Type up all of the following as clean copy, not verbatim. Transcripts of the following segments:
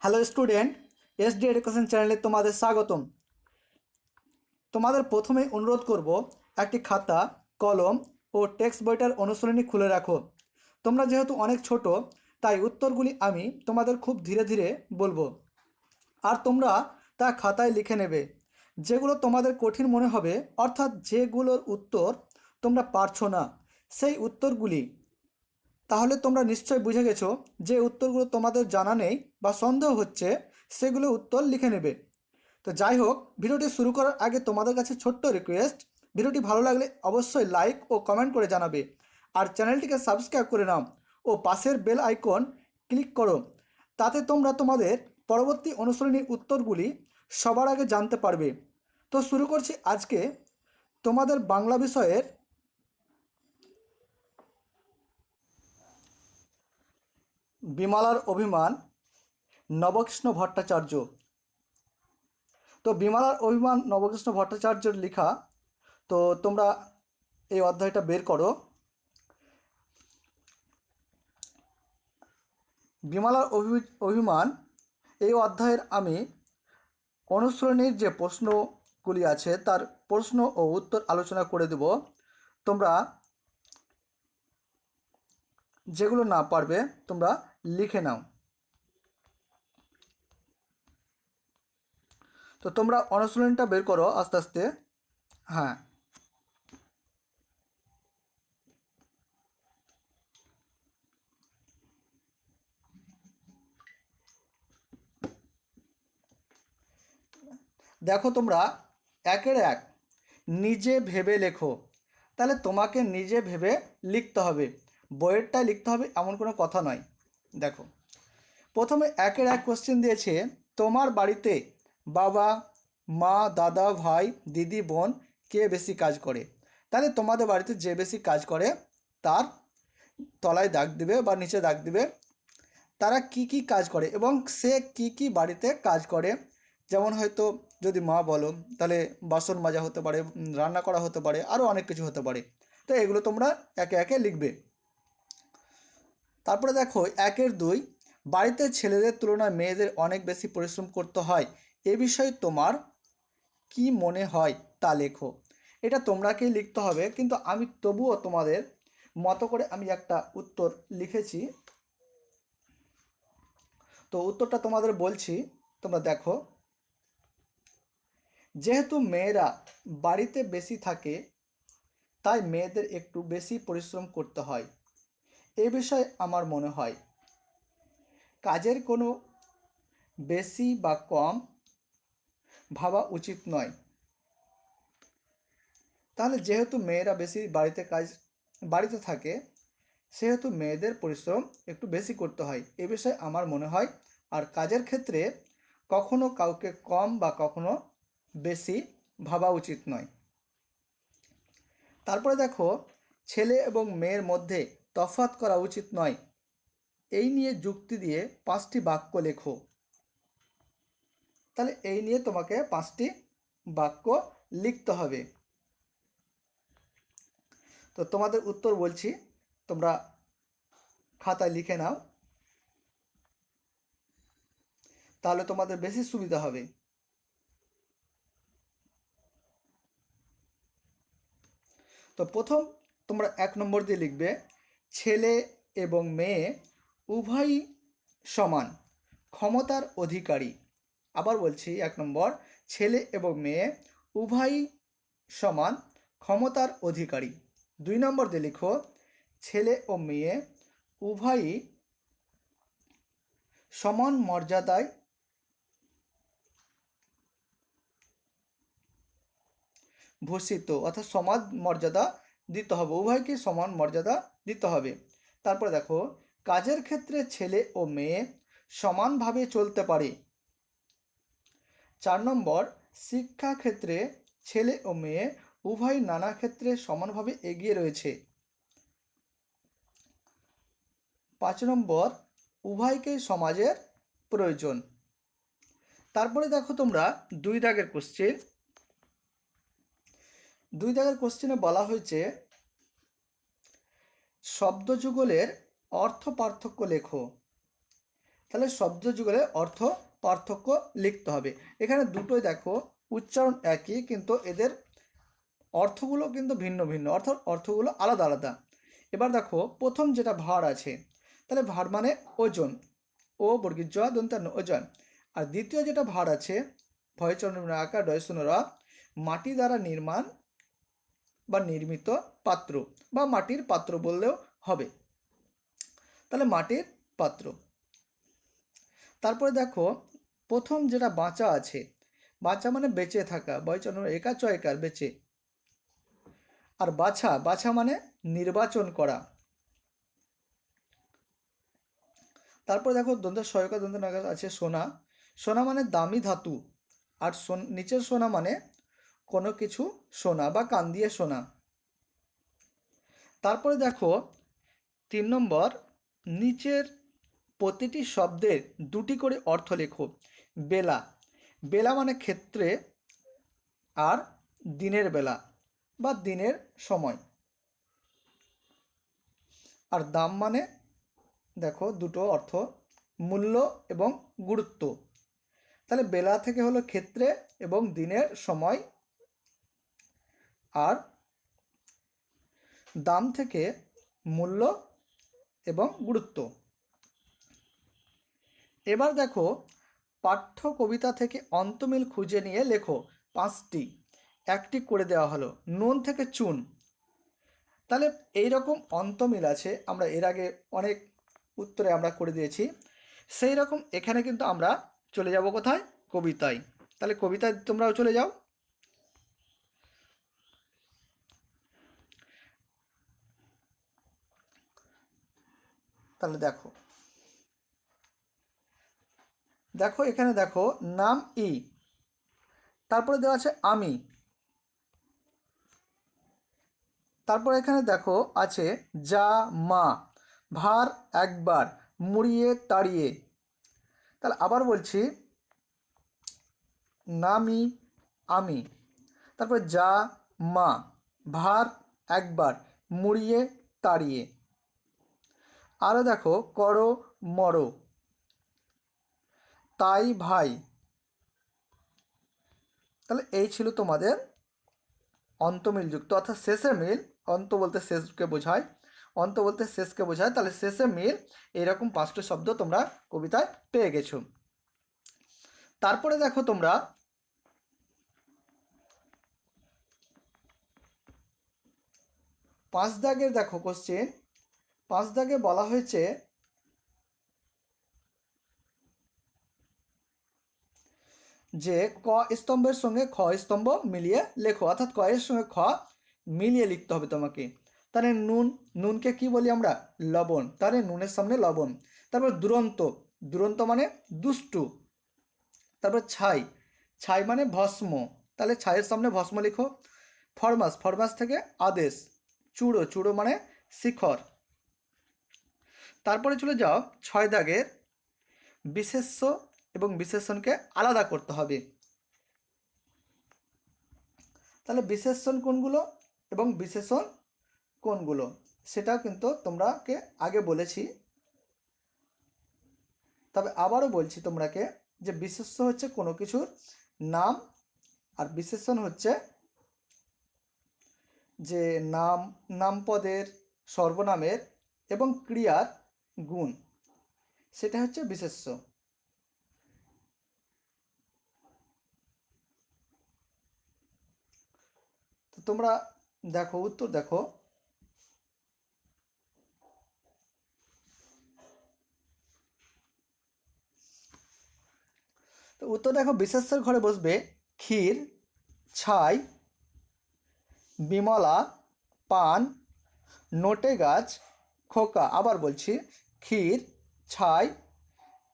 Hello student, SD education চ্যানেলে তোমাদের স্বাগতম। তোমাদের প্রথমেই অনুরোধ করব একটি খাতা, কলম ও টেক্সট বইটার অনুশীলনী খুলে রাখো। তোমরা যেহেতু অনেক ছোট, তাই উত্তরগুলি আমি তোমাদের খুব ধীরে ধীরে বলবো, আর তোমরা তা খাতায় লিখে নেবে। যেগুলো তোমাদের কঠিন মনে হবে, অর্থাৎ যেগুলোর উত্তর তোমরা পারছো না, সেই উত্তরগুলি তাহলে তোমরা নিশ্চয় বুঝে গেছো যে উত্তরগুলো তোমাদের জানা নেই বা সন্দেহ হচ্ছে, সেগুলো উত্তর লিখে নেবে। তো যাই হোক, ভিডিওটি শুরু করার আগে তোমাদের কাছে ছোট্ট রিকোয়েস্ট, ভিডিওটি ভালো লাগলে অবশ্যই লাইক ও কমেন্ট করে জানাবে, আর চ্যানেলটিকে সাবস্ক্রাইব করে নাও ও পাশের বেল আইকন ক্লিক করো। তাতে তোমরা তোমাদের পরবর্তী অনুশীলনীর উত্তরগুলি সবার আগে জানতে পারবে। তো শুরু করছি আজকে তোমাদের বাংলা বিষয়ের বিমলার অভিমান, নবকৃষ্ণ ভট্টাচার্য। তো বিমলার অভিমান নবকৃষ্ণ ভট্টাচার্যের লেখা। তো তোমরা এই অধ্যায়টা বের করো। বিমলার অভিমান এই অধ্যায়ের আমি অনুশীলনীর যে প্রশ্নগুলি আছে তার প্রশ্ন ও উত্তর আলোচনা করে দেব। তোমরা যেগুলো না পারবে তোমরা লিখে নাও। তো তোমরা অনুশীলনীটা বের করো আস্তে আস্তে। হ্যাঁ, দেখো তোমরা একের এক নিজে ভেবে লেখো। তাহলে তোমাকে নিজে ভেবে লিখতে হবে, বইয়েরটাই লিখতে হবে এমন কোনো কথা নয়। দেখো, প্রথমে একের এক কোশ্চেন দিয়েছে, তোমার বাড়িতে বাবা, মা, দাদা, ভাই, দিদি, বোন কে বেশি কাজ করে? তাহলে তোমাদের বাড়িতে যে বেশি কাজ করে তার তলায় দাগ দিবে বা নিচে দাগ দিবে তারা কি কি কাজ করে এবং সে কি কি বাড়িতে কাজ করে। যেমন হয়তো যদি মা বলো, তাহলে বাসন মাজা হতে পারে, রান্না করা হতে পারে, আরও অনেক কিছু হতে পারে। তো এগুলো তোমরা একে একে লিখবে। তারপরে দেখো একের দুই, বাড়িতে ছেলেদের তুলনায় মেয়েদের অনেক বেশি পরিশ্রম করতে হয়, এ বিষয়ে তোমার কি মনে হয় তা লেখো। এটা তোমরাকেই লিখতে হবে, কিন্তু আমি তবুও তোমাদের মতো করে আমি একটা উত্তর লিখেছি। তো উত্তরটা তোমাদের বলছি, তোমরা দেখো। যেহেতু মেয়েরা বাড়িতে বেশি থাকে, তাই মেয়েদের একটু বেশি পরিশ্রম করতে হয়, এ বিষয়ে আমার মনে হয় কাজের কোনো বেশি বা কম ভাবা উচিত নয়। তাহলে যেহেতু মেয়েরা বেশি বাড়িতে থাকে, সেহেতু মেয়েদের পরিশ্রম একটু বেশি করতে হয়, এ বিষয়ে আমার মনে হয়। আর কাজের ক্ষেত্রে কখনো কাউকে কম বা কখনো বেশি ভাবা উচিত নয়। তারপরে দেখো, ছেলে এবং মেয়ের মধ্যে তফাৎ করা উচিত নয়, এই নিয়ে যুক্তি দিয়ে 5টি বাক্য লেখো। তাহলে এই নিয়ে তোমাকে 5টি বাক্য লিখতে হবে। তো তোমাদের উত্তর বলছি, তোমরা খাতায় লিখে নাও, তাহলে তোমাদের বেশি সুবিধা হবে। তো প্রথম তোমরা 1 নম্বর দিয়ে লিখবে, ছেলে এবং মেয়ে উভয়ই সমান ক্ষমতার অধিকারী। আবার বলছি, 1 নম্বর, ছেলে এবং মেয়ে উভয়ই সমান ক্ষমতার অধিকারী। 2 নম্বর দিয়ে লিখো, ছেলে ও মেয়ে উভয়ই সমান মর্যাদায় ভূষিত, অর্থাৎ সমান মর্যাদা দিতে হবে, উভয়কে সমান মর্যাদা দিতে হবে। তারপরে দেখো, কাজের ক্ষেত্রে ছেলে ও মেয়ে সমানভাবে চলতে পারে। 4 নম্বর, শিক্ষা ক্ষেত্রে ছেলে ও মেয়ে উভয় নানা ক্ষেত্রে সমানভাবে এগিয়ে রয়েছে। 5 নম্বর, উভয়কেই সমাজের প্রয়োজন। তারপরে দেখো তোমরা 2 দাগের কোশ্চেন। 2 দাগের কোশ্চেনে বলা হয়েছে, শব্দযুগলের অর্থ পার্থক্য লেখো। তাহলে শব্দ যুগলের অর্থ পার্থক্য লিখতে হবে। এখানে দুটোই দেখো উচ্চারণ একই, কিন্তু এদের অর্থগুলো কিন্তু ভিন্ন ভিন্ন, অর্থগুলো আলাদা আলাদা। এবার দেখো প্রথম যেটা ভার আছে, তাহলে ভার মানে ওজন, ও বর্গীর জ দন্তান্ন ওজন। আর দ্বিতীয় যেটা ভার আছে ভয়চরণ আকার ডয়সুনরা, মাটি দ্বারা নির্মাণ বা নির্মিত পাত্র বা মাটির পাত্র বললেও হবে, তাহলে মাটির পাত্র। তারপরে দেখো প্রথম যেটা বাঁচা আছে, বাঁচা মানে বেঁচে থাকা, বয়চরণ একা চয়কার বেঁচে। আর বাছা, বাছা মানে নির্বাচন করা। তারপর দেখো দন্ত সয়কা দন্ত নাগা আছে সোনা, সোনা মানে দামি ধাতু। আর নিচের সোনা মানে কোনো কিছু সোনা বা কান দিয়ে সোনা। তারপরে দেখো 3 নম্বর, নিচের প্রতিটি শব্দের দুটি করে অর্থ লেখো। বেলা, বেলা মানে ক্ষেত্রে আর দিনের বেলা বা দিনের সময়। আর দাম মানে দেখো দুটো অর্থ, মূল্য এবং গুরুত্ব। তাহলে বেলা থেকে হলো ক্ষেত্রে এবং দিনের সময়, আর দাম থেকে মূল্য এবং গুরুত্ব। এবার দেখো পাঠ্য কবিতা থেকে অন্তমিল খুঁজে নিয়ে লেখো 5টি। একটি করে দেওয়া হলো নুন থেকে চুন। তাহলে এইরকম অন্তমিল আছে, আমরা এর আগে অনেক উত্তরে আমরা করে দিয়েছি। সেই রকম এখানে কিন্তু আমরা চলে যাব কোথায়, কবিতায়। তাহলে কবিতায় তোমরাও চলে যাও। তাহলে দেখো দেখো এখানে দেখো নাম ই, তারপরে দেওয়া আছে আমি। তারপর এখানে দেখো আছে যা মা, ভার একবার, মুড়িয়ে তাড়িয়ে। তাহলে আবার বলছি, নামি আমি, তারপর যা মা, ভার একবার, মুড়িয়ে তাড়িয়ে। আরও দেখো করো মরো, তাই ভাই। তাহলে এই ছিল তোমাদের অন্তমিল যুক্ত, অর্থাৎ শেষে মিল। অন্ত বলতে শেষকে বোঝায়, অন্ত বলতে শেষকে বোঝায়। তাহলে শেষে মিল এইরকম 5টি শব্দ তোমরা কবিতায় পেয়ে গেছো। তারপরে দেখো তোমরা 5 দাগের দেখো কোশ্চেন। 5 দাগে বলা হয়েছে যে ক স্তম্ভের সঙ্গে খ স্তম্ভ মিলিয়ে লেখো, অর্থাৎ ক এর সঙ্গে খ মিলিয়ে লিখতে হবে তোমাকে। তাহলে নুন, নুনকে কি বলি আমরা, লবণ, তাহলে নুনের সামনে লবণ। তারপর দুরন্ত, দুরন্ত মানে দুষ্টু। তারপর ছাই, ছাই মানে ভস্ম, তাহলে ছাইয়ের সামনে ভস্ম লিখো। ফরমাস, ফরমাস থেকে আদেশ। চূড়ো, চূড়ো মানে শিখর। তারপরে চলে যাও 6 দাগের বিশেষ্য এবং বিশেষণকে আলাদা করতে হবে। তাহলে বিশেষণ কোনগুলো এবং বিশেষণ কোনগুলো সেটাও কিন্তু তোমরাকে আগে বলেছি, তবে আবারও বলছি তোমরাকে যে বিশেষ্য হচ্ছে কোনো কিছুর নাম, আর বিশেষণ হচ্ছে যে নাম, নামপদের, সর্বনামের এবং ক্রিয়ার গুণ, সেটা হচ্ছে বিশেষ্য। তো তোমরা দেখো উত্তর দেখো। তো উত্তর দেখো, বিশেষ্যের ঘরে বসবে ক্ষীর, ছাই, বিমলা, পান, নোটে গাছ, খোকা। আবার বলছি, ক্ষীর, ছাই,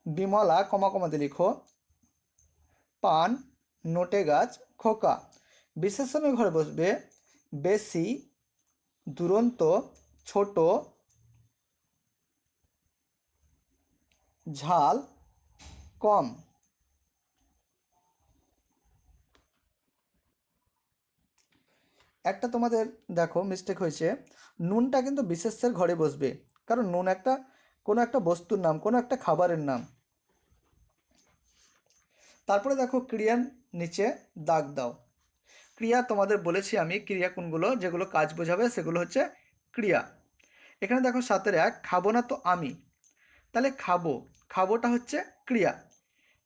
বিমলা কমা কমাতে লিখো, পান, নোটে গাছ, খোকা। বিশেষণের ঘরে বসবে বেশি, দুরন্ত, ছোট, ঝাল, কম। একটা তোমাদের দেখো মিস্টেক হয়েছে, নুনটা কিন্তু বিশেষ্যের ঘরে বসবে, কারণ নুন একটা কোনো একটা বস্তুর নাম, কোনো একটা খাবারের নাম। তারপরে দেখো ক্রিয়ার নিচে দাগ দাও। ক্রিয়া তোমাদের বলেছি আমি ক্রিয়া কোনগুলো, যেগুলো কাজ বোঝাবে সেগুলো হচ্ছে ক্রিয়া। এখানে দেখো 7-1 খাবো না তো আমি, তাহলে খাবো, খাবোটা হচ্ছে ক্রিয়া।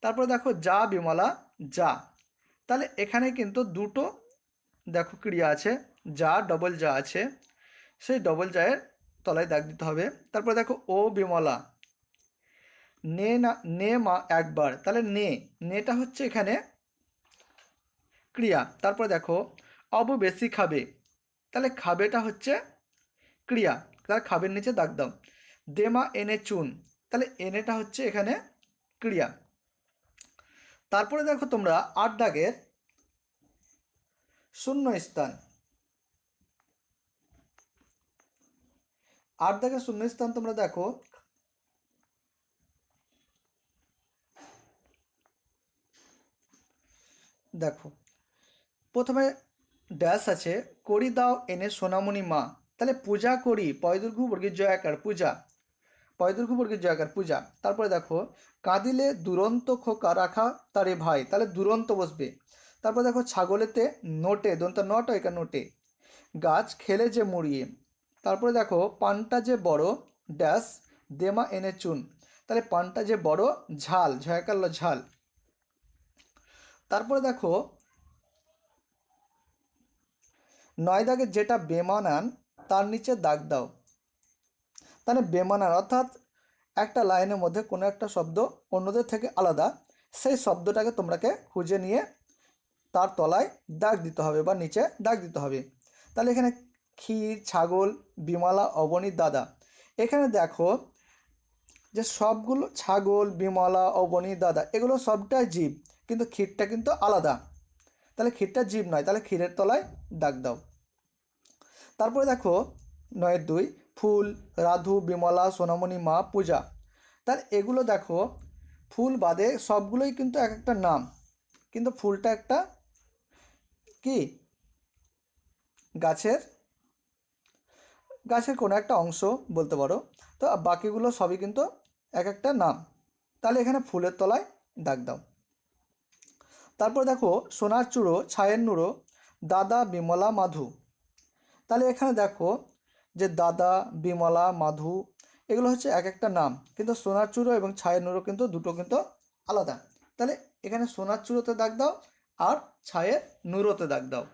তারপরে দেখো যা বিমলা যা, তাহলে এখানে কিন্তু দুটো দেখো ক্রিয়া আছে, যা ডবল যা আছে, সেই ডবল যায়ের তলায় দাগ দিতে হবে। তারপরে দেখো ও বিমলা, নে না নে মা একবার, তাহলে নেটা হচ্ছে এখানে ক্রিয়া। তারপরে দেখো অবু বেশি খাবে, তাহলে খাবেটা হচ্ছে ক্রিয়া, তার খাবের নিচে দাগ দাও। দেমা এনে চুন, তাহলে এনেটা হচ্ছে এখানে ক্রিয়া। তারপরে দেখো তোমরা 8 দাগের শূন্য স্থান, 8 দাগের শূন্য স্থান তোমরা দেখো, দেখো প্রথমে ড্যাশ আছে, করি দাও এনে সোনামণি মা, তাহলে পূজা করি পয়দুর্ঘ বর্গীর জয়াকার পূজা, পয়দুর্ঘ বর্গীর জয়াকার পূজা। তারপরে দেখো কাঁদিলে দুরন্ত খোকা রাখা তারে ভাই, তাহলে দুরন্ত বসবে। তারপর দেখো ছাগলেতে নোটে দন্ত নট একা নোটে, গাছ খেলে যে মুড়িয়ে। তারপরে দেখো পানটা যে বড় ড্যাশ দেমা এনে চুন, তাহলে পানটা যে বড় ঝাল ঝয়াকার ঝাল। তারপরে দেখো 9 দাগের যেটা বেমানান তার নিচে দাগ দাও, তাহলে বেমানান অর্থাৎ একটা লাইনের মধ্যে কোনো একটা শব্দ অন্যদের থেকে আলাদা, সেই শব্দটাকে তোমরাকে খুঁজে নিয়ে তার তলায় দাগ দিতে হবে বা নিচে দাগ দিতে হবে। তাহলে এখানে ক্ষীর, ছাগল, বিমলা, অবনী, দাদা, এখানে দেখো যে সবগুলো ছাগল, বিমলা, অবনী, দাদা এগুলো সবটাই জীব, কিন্তু ক্ষীরটা কিন্তু আলাদা, তাহলে ক্ষীরটা জীব নয়, তাহলে ক্ষীরের তলায় দাগ দাও। তারপরে দেখো 9-2 ফুল, রাধু, বিমলা, সোনামণি, মা, পূজা, তাহলে এগুলো দেখো ফুল বাদে সবগুলোই কিন্তু এক একটা নাম, কিন্তু ফুলটা একটা কি গাছের গাছের কোনো একটা অংশ বলতে পারো, তো বাকিগুলো সবই কিন্তু এক একটা নাম, তাহলে এখানে ফুলের তলায় দাগ দাও। তারপর দেখো সোনার চূড়ো, ছায়ের নুড়ো, দাদা, বিমলা, মাধু, তাহলে এখানে দেখো যে দাদা, বিমলা, মাধু এগুলো হচ্ছে এক একটা নাম, কিন্তু সোনার চূড়ো এবং ছায়ের নুড়ো কিন্তু দুটো কিন্তু আলাদা, তাহলে এখানে সোনার চূড়োতে দাগ দাও আর ছায়ের নুড়োতে দাগ দাও।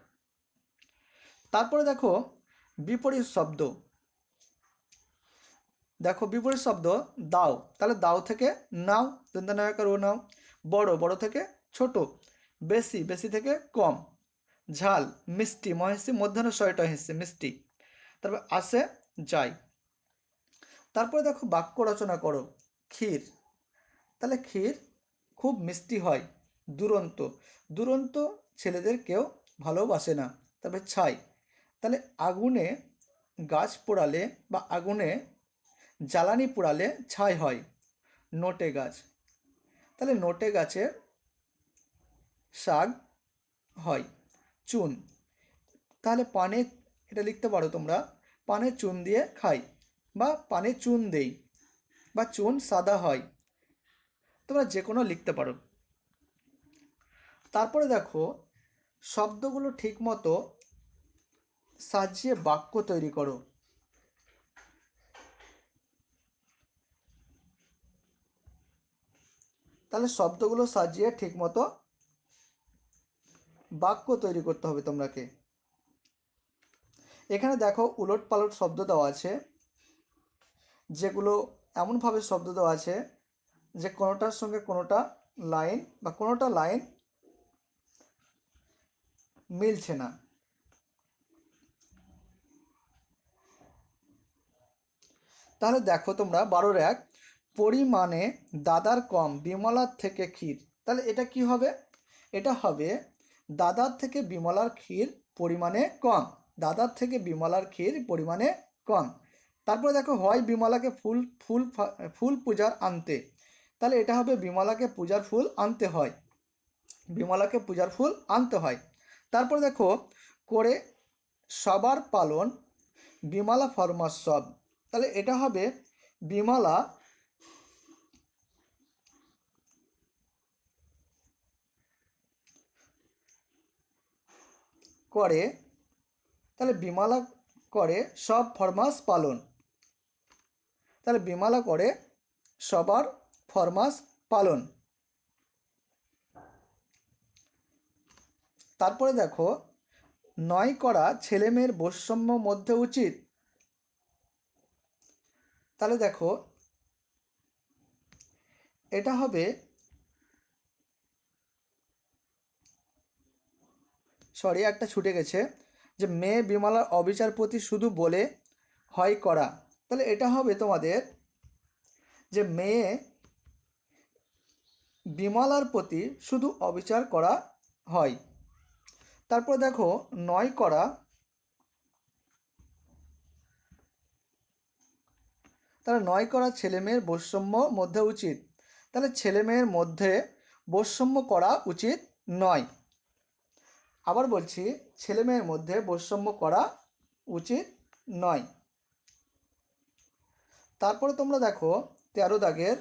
তারপরে দেখো বিপরীত শব্দ, দেখো বিপরীত শব্দ দাও, তাহলে দাও থেকে নাও দন্তনায়কার ও নাও, বড়, বড় থেকে ছোট, বেশি, বেশি থেকে কম, ঝাল, মিষ্টি, মহেশি মধ্যাহ্ন শয়টা হেসে মিষ্টি। তারপর আসে যায়। তারপরে দেখো বাক্য রচনা করো, ক্ষীর, তাহলে ক্ষীর খুব মিষ্টি হয়, দুরন্ত, দুরন্ত ছেলেদের কেউ ভালোবাসে না। তারপরে ছাই, তাহলে আগুনে গাছ পোড়ালে বা আগুনে জ্বালানি পোড়ালে ছাই হয়, নোটে গাছ, তাহলে নোটে গাছের শাক হয়। চুন, তাহলে পানে, এটা লিখতে পারো তোমরা, পানে চুন দিয়ে খাই বা পানে চুন দেই বা চুন সাদা হয়, তোমরা যে কোনো লিখতে পারো। তারপরে দেখো শব্দগুলো ঠিক মতো সাজিয়ে বাক্য তৈরি করো, তাহলে শব্দগুলো সাজিয়ে ঠিক মতো বাক্য তৈরি করতে হবে তোমাকে। এখানে দেখো উলট পালট শব্দ দেওয়া আছে, যেগুলো এমনভাবে শব্দ দেওয়া আছে যে কোনোটার সঙ্গে কোনোটা লাইন বা কোনোটা লাইন মিলছে না। তাহলে দেখো তোমরা 12-1 পরিমাণে দাদার কম বিমলার থেকে ক্ষীর, তাহলে এটা কি হবে, এটা হবে দাদার থেকে বিমলার ক্ষীর পরিমাণে কম, দাদার থেকে বিমলার ক্ষীর পরিমাণে কম। তারপরে দেখো হয় বিমলাকে ফুল ফুল ফুল পূজার আনতে, তাহলে এটা হবে বিমলাকে পূজার ফুল আনতে হয়, বিমলাকে পূজার ফুল আনতে হয়। তারপরে দেখো করে সবার পালন বিমলা ফরমাস সব, তাহলে এটা হবে বিমলা করে, তাহলে বিমলা করে সব ফরমাস পালন। তাহলে বিমলা করে সবার ফরমাস পালন। তারপরে দেখো, নয় করা ছেলে মেয়ের বৈষম্য মধ্যে উচিত। তাহলে দেখো এটা হবে, সরি একটা ছুটে গেছে, যে মেয়ে বিমলার অবিচার প্রতি শুধু বলে হয় করা। তাহলে এটা হবে তোমাদের যে মেয়ে বিমলার প্রতি শুধু অবিচার করা হয়। তারপর দেখো নয় করা, তাহলে নয় করা ছেলে মেয়ের বৈষম্য মধ্যে উচিত। তাহলে ছেলে মেয়ের মধ্যে বৈষম্য করা উচিত নয়। আবার বলছি, ছেলে মেয়ের মধ্যে বৈষম্য করা উচিত নয়। তারপরে তোমরা দেখো 13 দাগের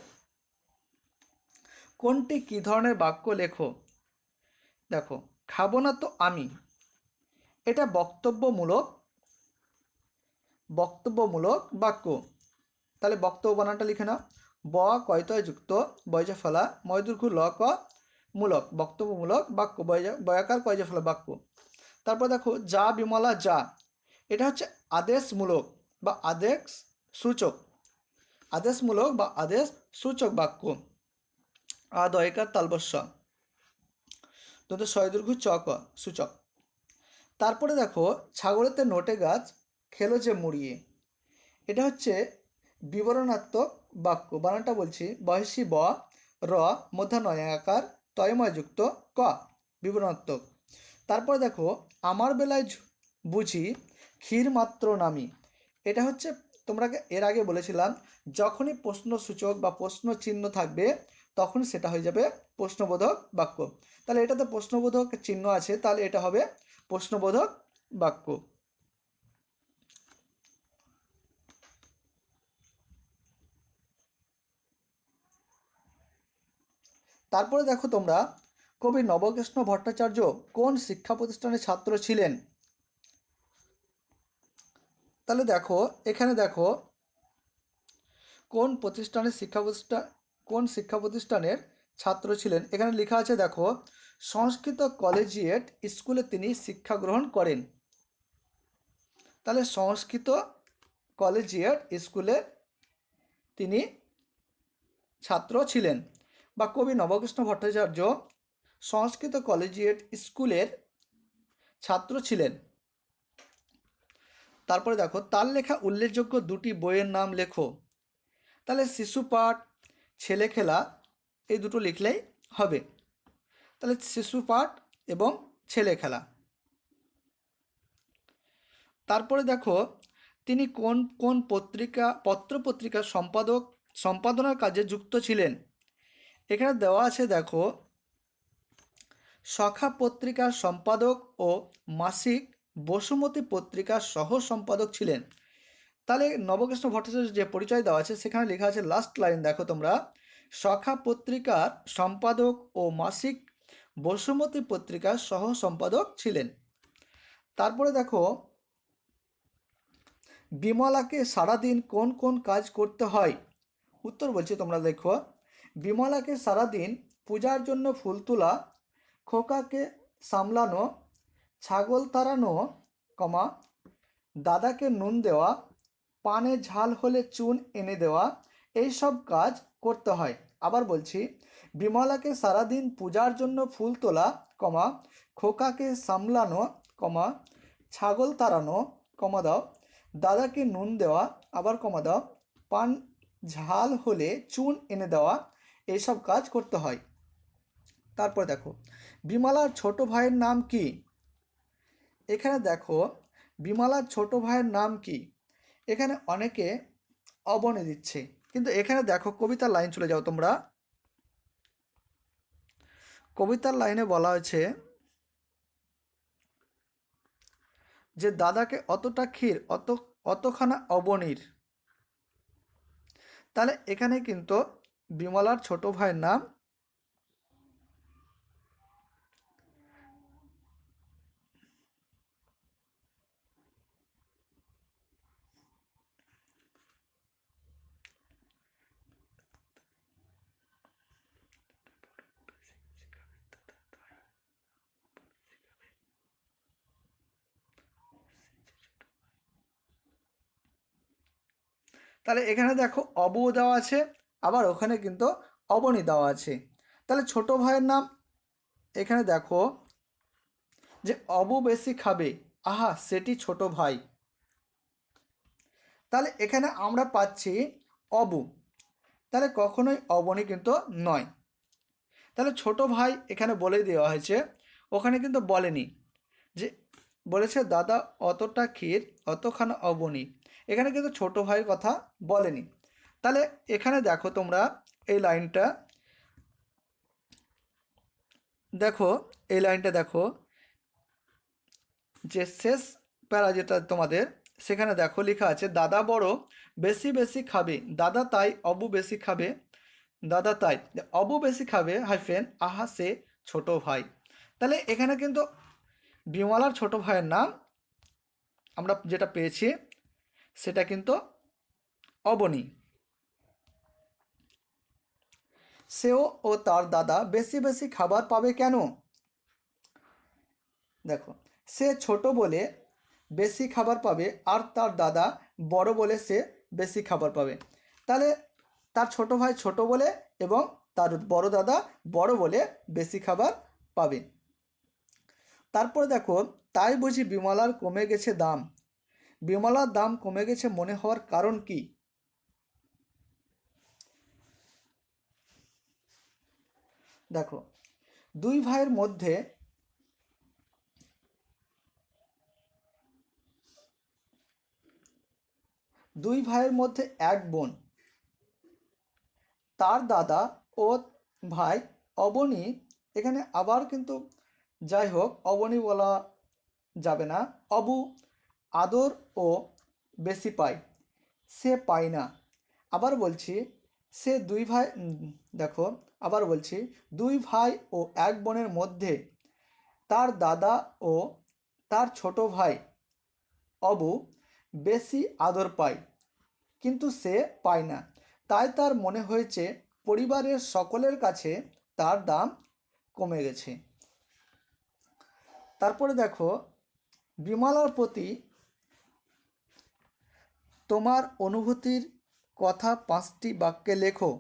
কোনটি কী ধরনের বাক্য লেখো। দেখো, খাবো না তো আমি, এটা বক্তব্যমূলক বাক্য। তাহলে বক্তব্য বানানটা লিখে নাও। ব কয়তয় যুক্ত বয়জা ফলা ময়দুর্ঘ ল ক মূলক, বক্তব্যমূলক বাক্য, বয়াকার কয়জা ফলা বাক্য। তারপর দেখো যা বিমলা যা, এটা হচ্ছে আদেশমূলক বা আদেশমূলক বা আদেশ সূচক বাক্য। দয়কার তালবস্য তো শয়দুর্ঘ চক সূচক। তারপরে দেখো ছাগলেতে নোটে গাছ খেলো যে মুড়িয়ে, এটা হচ্ছে বিবরণাত্মক বাক্য। বানানটা বলছি, বয়সী ব র মধ্যাহ্নয় আকার তয়ময় যুক্ত ক, বিবরণাত্মক। তারপরে দেখো আমার বেলায় বুঝি ক্ষীর মাত্র নামি, এটা হচ্ছে তোমরা এর আগে বলেছিলাম, যখনই প্রশ্নসূচক বা প্রশ্ন চিহ্ন থাকবে তখন সেটা হয়ে যাবে প্রশ্নবোধক বাক্য। তাহলে এটাতে প্রশ্নবোধক চিহ্ন আছে, তাহলে এটা হবে প্রশ্নবোধক বাক্য। তারপরে দেখো তোমরা, কবি নবকৃষ্ণ ভট্টাচার্য কোন শিক্ষা প্রতিষ্ঠানের ছাত্র ছিলেন। তাহলে দেখো এখানে দেখো কোন শিক্ষা প্রতিষ্ঠানের ছাত্র ছিলেন, এখানে লেখা আছে দেখো, সংস্কৃত কলেজিয়েট স্কুলে তিনি শিক্ষা গ্রহণ করেন। তাহলে সংস্কৃত কলেজিয়েট স্কুলে তিনি ছাত্র ছিলেন, বা কবি নবকৃষ্ণ ভট্টাচার্য সংস্কৃত কলেজিয়েট স্কুলের ছাত্র ছিলেন। তারপরে দেখো তার লেখা উল্লেখযোগ্য দুটি বইয়ের নাম লেখো। তাহলে শিশুপাঠ, ছেলে খেলা, এই দুটো লিখলেই হবে। তাহলে শিশুপাঠ এবং ছেলে খেলা। তারপরে দেখো তিনি কোন কোন পত্রপত্রিকার সম্পাদনার কাজে যুক্ত ছিলেন। এখানে দেওয়া আছে দেখো, সখা পত্রিকার সম্পাদক ও মাসিক বসুমতী পত্রিকার সহ সম্পাদক ছিলেন। তাহলে নবকৃষ্ণ ভট্টাচার্যের যে পরিচয় দেওয়া আছে সেখানে লেখা আছে, লাস্ট লাইন দেখো তোমরা, সখা পত্রিকার সম্পাদক ও মাসিক বসুমতী পত্রিকার সহ সম্পাদক ছিলেন। তারপরে দেখো বিমলাকে সারাদিন কোন কোন কাজ করতে হয়। উত্তর বলছি তোমরা দেখো, বিমলাকে সারাদিন পূজার জন্য ফুল তোলা, খোকাকে সামলানো, ছাগল তাড়ানো, দাদাকে নুন দেওয়া, পানে ঝাল হলে চুন এনে দেওয়া, এই সব কাজ করতে হয়। আবার বলছি, বিমলাকে সারাদিন পূজার জন্য ফুল তোলা, খোকাকে সামলানো, ছাগল তাড়ানো, দাও, দাদাকে নুন দেওয়া, আবার দাও, পান ঝাল হলে চুন এনে দেওয়া, এইসব কাজ করতে হয়। তারপর দেখো বিমলার ছোট ভাইয়ের নাম কি। এখানে দেখো বিমলার ছোট ভাইয়ের নাম কি, এখানে অনেকে অবনে দিচ্ছে, কিন্তু এখানে দেখো কবিতার লাইন চলে যাও তোমরা। কবিতার লাইনে বলা হয়েছে যে দাদাকে অতটা ক্ষীর অতখানা অবনীর। তাহলে এখানে কিন্তু বিমলার ছোট ভাইয়ের নাম তাহলে এখানে দেখো অবু দেওয়া আছে, আবার ওখানে কিন্তু অবনী দেওয়া আছে। তাহলে ছোট ভাইয়ের নাম এখানে দেখো যে অবু বেশি খাবে, আহা সেটি ছোট ভাই। তাহলে এখানে আমরা পাচ্ছি অবু, তাহলে কখনোই অবনী কিন্তু নয়। তাহলে ছোট ভাই এখানে বলে দেওয়া হয়েছে, ওখানে কিন্তু বলেনি যে, বলেছে দাদা অতটা ক্ষীর অতখানা অবনী, এখানে কিন্তু ছোট ভাইয়ের কথা বলেনি। তাহলে এখানে দেখো তোমরা এই লাইনটা দেখো, এই লাইনটা দেখো যে শেষ প্যারা যেটা তোমাদের, সেখানে দেখো লেখা আছে দাদা বড় বেশি বেশি খাবে, দাদা তাই অবু বেশি খাবে, দাদা তাই অবু বেশি খাবে হাইফেন আহা সে ছোট ভাই। তাহলে এখানে কিন্তু বিমলার ছোট ভাইয়ের নাম আমরা যেটা পেয়েছি সেটা কিন্তু অবনী। সেও ও তার দাদা বেশি বেশি খাবার পাবে কেন? দেখো, সে ছোট বলে বেশি খাবার পাবে, আর তার দাদা বড় বলে সে বেশি খাবার পাবে। তাহলে তার ছোট ভাই ছোট বলে এবং তার বড় দাদা বড় বলে বেশি খাবার পাবে। তারপর দেখো, তাই বুঝি বিমলার কমে গেছে দাম, বিমলার দাম কমে গেছে মনে হওয়ার কারণ কি? দেখো, দুই ভাইয়ের মধ্যে এক বোন, তার দাদা ও ভাই অবনী, এখানে আবার কিন্তু যাই হোক অবনী বলা যাবে না, অবু আদর ও বেশি পায়, সে পায় না। আবার বলছি সে দুই ভাই দেখো, আবার বলছি দুই ভাই ও এক বোনের মধ্যে তার দাদা ও তার ছোট ভাই অবু বেশি আদর পায়, কিন্তু সে পায় না। তাই তার মনে হয়েছে পরিবারের সকলের কাছে তার দাম কমে গেছে। তারপরে দেখো, বিমলার প্রতি তোমার অনুভূতির কথা 5টি বাক্যে লেখো।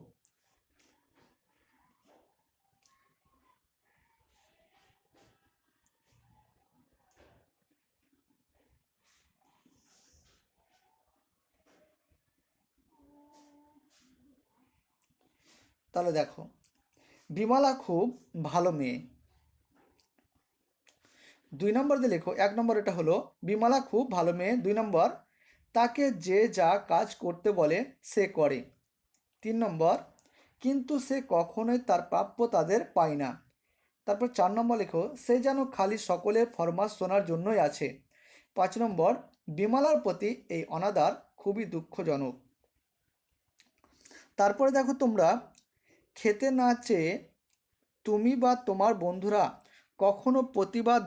তাহলে দেখো, বিমলা খুব ভালো মেয়ে। 2 নম্বর দিয়ে লেখো, 1 নম্বর এটা হলো বিমলা খুব ভালো মেয়ে, 2 নম্বর তাকে যে যা কাজ করতে বলে সে করে, 3 নম্বর কিন্তু সে কখনোই তার প্রাপ্য তাদের পায় না। তারপর 4 নম্বর লেখো, সে যেন খালি সকলের ফরমাস শোনার জন্যই আছে। 5 নম্বর বিমলার প্রতি এই অনাদার খুবই দুঃখজনক। তারপরে দেখো তোমরা, খেতে না চেয়ে তুমি বা তোমার বন্ধুরা কখনো প্রতিবাদ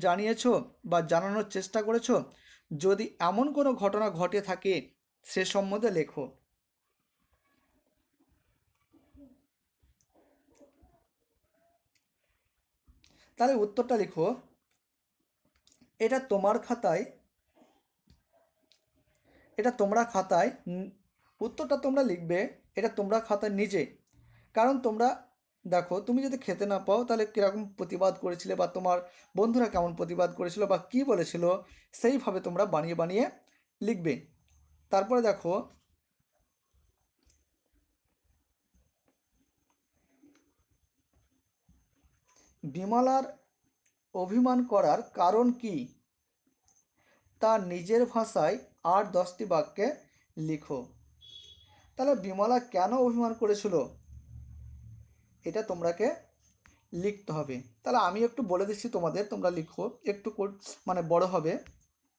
জানিয়েছো বা জানানোর চেষ্টা করেছো? যদি এমন কোনো ঘটনা ঘটে থাকে সে সম্বন্ধে লেখো। তাহলে উত্তরটা লিখো, এটা তোমার খাতায়, এটা তোমরা খাতায় উত্তরটা তোমরা লিখবে, এটা তোমরা খাতায় নিজে। কারণ তোমরা দেখো, তুমি যদি খেতে না পাও তাহলে কীরকম প্রতিবাদ করেছিলে বা তোমার বন্ধুরা কেমন প্রতিবাদ করেছিল বা কী বলেছিল, সেইভাবে তোমরা বানিয়ে বানিয়ে লিখবে। তারপরে দেখো, বিমলার অভিমান করার কারণ কি তার নিজের ভাষায় আর 10টি বাক্যে লিখো। তাহলে বিমলা কেন অভিমান করেছিল এটা তোমরাকে লিখতে হবে। তাহলে আমি একটু বলে দিচ্ছি তোমাদের, তোমরা লিখো, একটু মানে বড় হবে,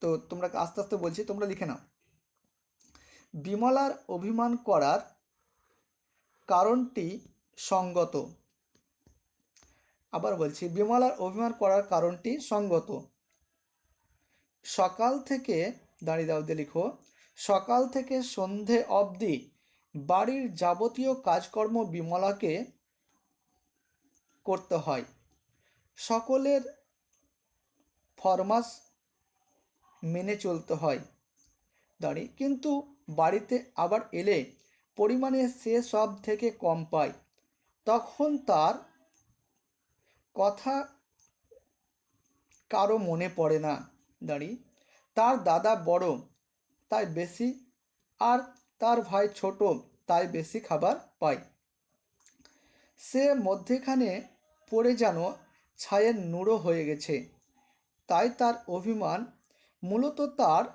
তো তোমরা আস্তে আস্তে বলছি, তোমরা লিখে নাও। বিমলার অভিমান করার কারণটি সঙ্গত। আবার বলছি, বিমলার অভিমান করার কারণটি সঙ্গত। সকাল থেকে দাঁড়িয়ে দাও দিয়ে লিখো, সকাল থেকে সন্ধে অবধি বাড়ির যাবতীয় কাজকর্ম বিমলাকে করতে হয়, সকলের ফরমাস মেনে চলতে হয়। দাঁড়িয়ে কিন্তু বাড়িতে আবার এলে পরিমাণে সে সব থেকে কম পায়, তখন তার কথা কারো মনে পড়ে না। দাঁড়ি, তার দাদা বড় তাই বেশি, আর তার ভাই ছোট তাই বেশি খাবার পায়। সে মধ্যেখানে পড়ে যেন ছায়ের নুড়ো হয়ে গেছে। তাই তার অভিমান মূলত তার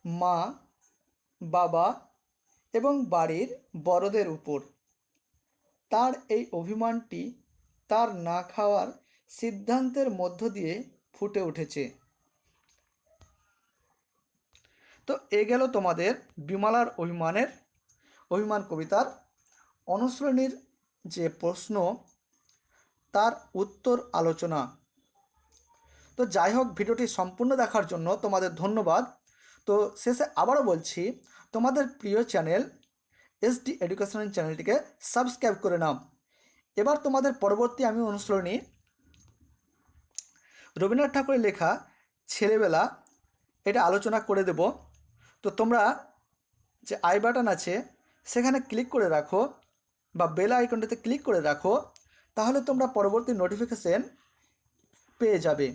মা, বাবা এবং বাড়ির বড়দের উপর। তার এই অভিমানটি তার না খাওয়ার সিদ্ধান্তের মধ্য দিয়ে ফুটে উঠেছে। তো এ গেল তোমাদের বিমলার অভিমান কবিতার অনুশ্রেণীর যে প্রশ্ন তার উত্তর আলোচনা। তো যাই হোক, ভিডিওটি সম্পূর্ণ দেখার জন্য তোমাদের ধন্যবাদ। তো শেষে আবারও বলছি, তোমাদের প্রিয় চ্যানেল এসডি এডুকেশনাল চ্যানেলটিকে সাবস্ক্রাইব করে নাও। এবার তোমাদের পরবর্তী আমি অনুশীলনী রবীন্দ্রনাথ ঠাকুরের লেখা ছেলেবেলা এটা আলোচনা করে দেব। তো তোমরা যে আই বাটন আছে সেখানে ক্লিক করে রাখো বা বেল আইকনটাতে ক্লিক করে রাখো, তাহলে তোমরা পরবর্তী নোটিফিকেশন পেয়ে যাবে।